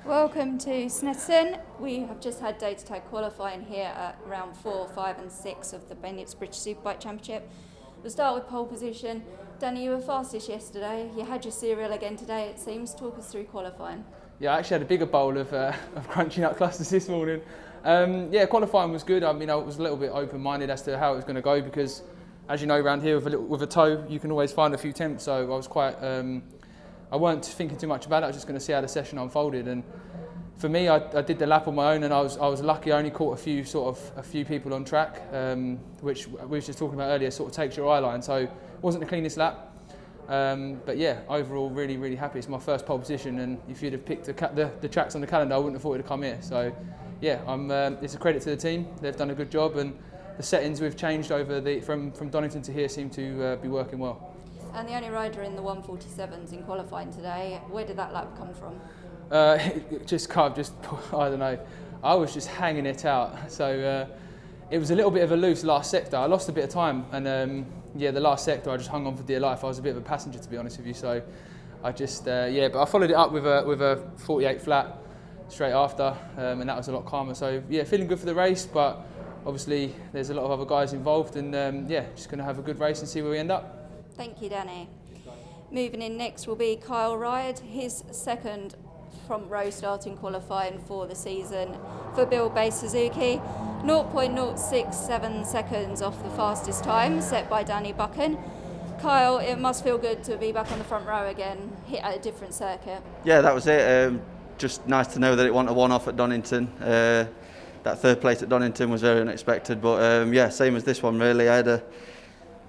Welcome to Snetterton. We have just had Datatag Qualifying here at round 4, 5 and 6 of the Bennetts British Superbike Championship. We'll start with pole position. Danny, you were fastest yesterday. You had your serial again today, it seems. Talk us through qualifying. Yeah, I actually had a bigger bowl of crunching up clusters this morning. Yeah, qualifying was good. I mean, I was a little bit open-minded as to how it was going to go because, as you know, around here with a toe, you can always find a few temps. So I was quite, I weren't thinking too much about it. I was just going to see how the session unfolded. And for me, I did the lap on my own, and I was lucky. I only caught a few people on track, which we were just talking about earlier. Sort of takes your eye line. So it wasn't the cleanest lap. But yeah, overall really happy. It's my first pole position, and if you'd have picked the tracks on the calendar, I wouldn't have thought it'd come here. So yeah, it's a credit to the team. They've done a good job, and the settings we've changed over from Donington to here seem to be working well. And the only rider in the 147s in qualifying today, where did that lap come from? I don't know. I was just hanging it out. So it was a little bit of a loose last sector. I lost a bit of time, and yeah, the last sector I just hung on for dear life. I was a bit of a passenger, to be honest with you. So I just but I followed it up with a 48 flat straight after, and that was a lot calmer. So yeah, feeling good for the race, but obviously there's a lot of other guys involved, and yeah, just going to have a good race and see where we end up. Thank you, Danny. Moving in next will be Kyle Ryde, his second front row starting qualifying for the season for Bill Bay Suzuki. 0.067 seconds off the fastest time set by Danny Buckin. Kyle, it must feel good to be back on the front row again, hit at a different circuit. Yeah, that was it. Just nice to know that it wasn't a one-off at Donington. That third place at Donington was very unexpected, but yeah, same as this one really.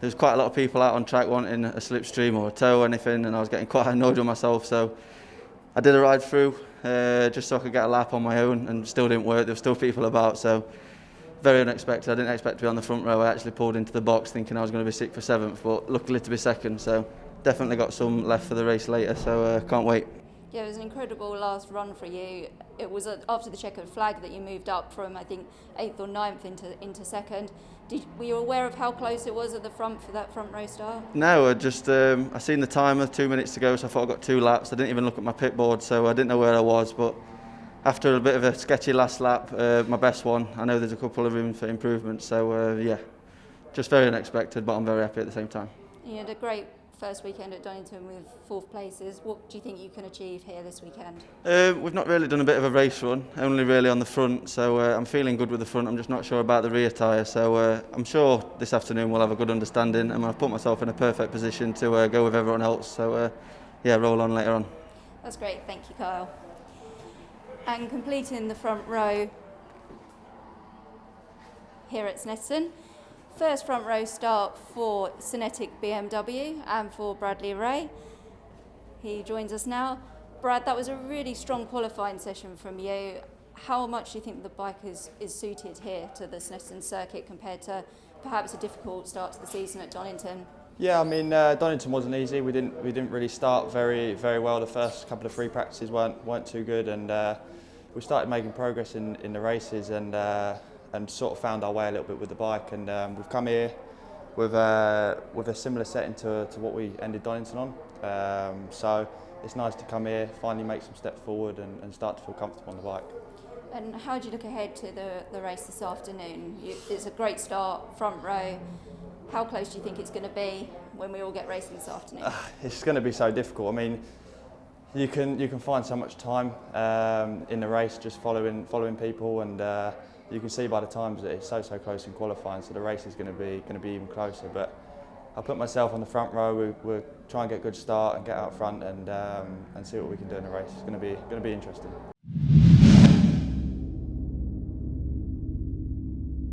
There was quite a lot of people out on track wanting a slipstream or a tow or anything, and I was getting quite annoyed with myself, so I did a ride through just so I could get a lap on my own, and still didn't work. There were still people about, so very unexpected. I didn't expect to be on the front row. I actually pulled into the box thinking I was going to be 6th or 7th, but luckily to be 2nd, so definitely got some left for the race later, so can't wait. Yeah, it was an incredible last run for you. It was after the checkered flag that you moved up from, I think, 8th or 9th into 2nd. Were you aware of how close it was at the front for that front row start? No, I seen the timer, 2 minutes to go, so I thought I got 2 laps. I didn't even look at my pit board, so I didn't know where I was, but after a bit of a sketchy last lap, my best one, I know there's a couple of room for improvement, so yeah, just very unexpected, but I'm very happy at the same time. You had a great first weekend at Donington with 4th places. What do you think you can achieve here this weekend? We've not really done a bit of a race run, only really on the front, so I'm feeling good with the front. I'm just not sure about the rear tyre, so I'm sure this afternoon we'll have a good understanding, and I've put myself in a perfect position to go with everyone else, so yeah, roll on later on. That's great, thank you, Kyle. And completing the front row here at Snetterton, first front row start for Cinetic BMW and for Bradley Ray. He joins us now. Brad, that was a really strong qualifying session from you. How much do you think the bike is suited here to the Snetterton circuit compared to perhaps a difficult start to the season at Donington? Yeah, I mean, Donington wasn't easy. We didn't really start very well. The first couple of free practices weren't too good, and we started making progress in the races, and sort of found our way a little bit with the bike, and we've come here with a similar setting to what we ended Donington on. So it's nice to come here, finally make some steps forward, and start to feel comfortable on the bike. And how do you look ahead to the race this afternoon? It's a great start, front row. How close do you think it's going to be when we all get racing this afternoon? It's going to be so difficult. I mean, you can find so much time in the race just following people, and you can see by the times that it's so close in qualifying, so the race is going to be even closer. But I put myself on the front row. We'll try and get a good start and get out front, and see what we can do in the race. It's going to be interesting.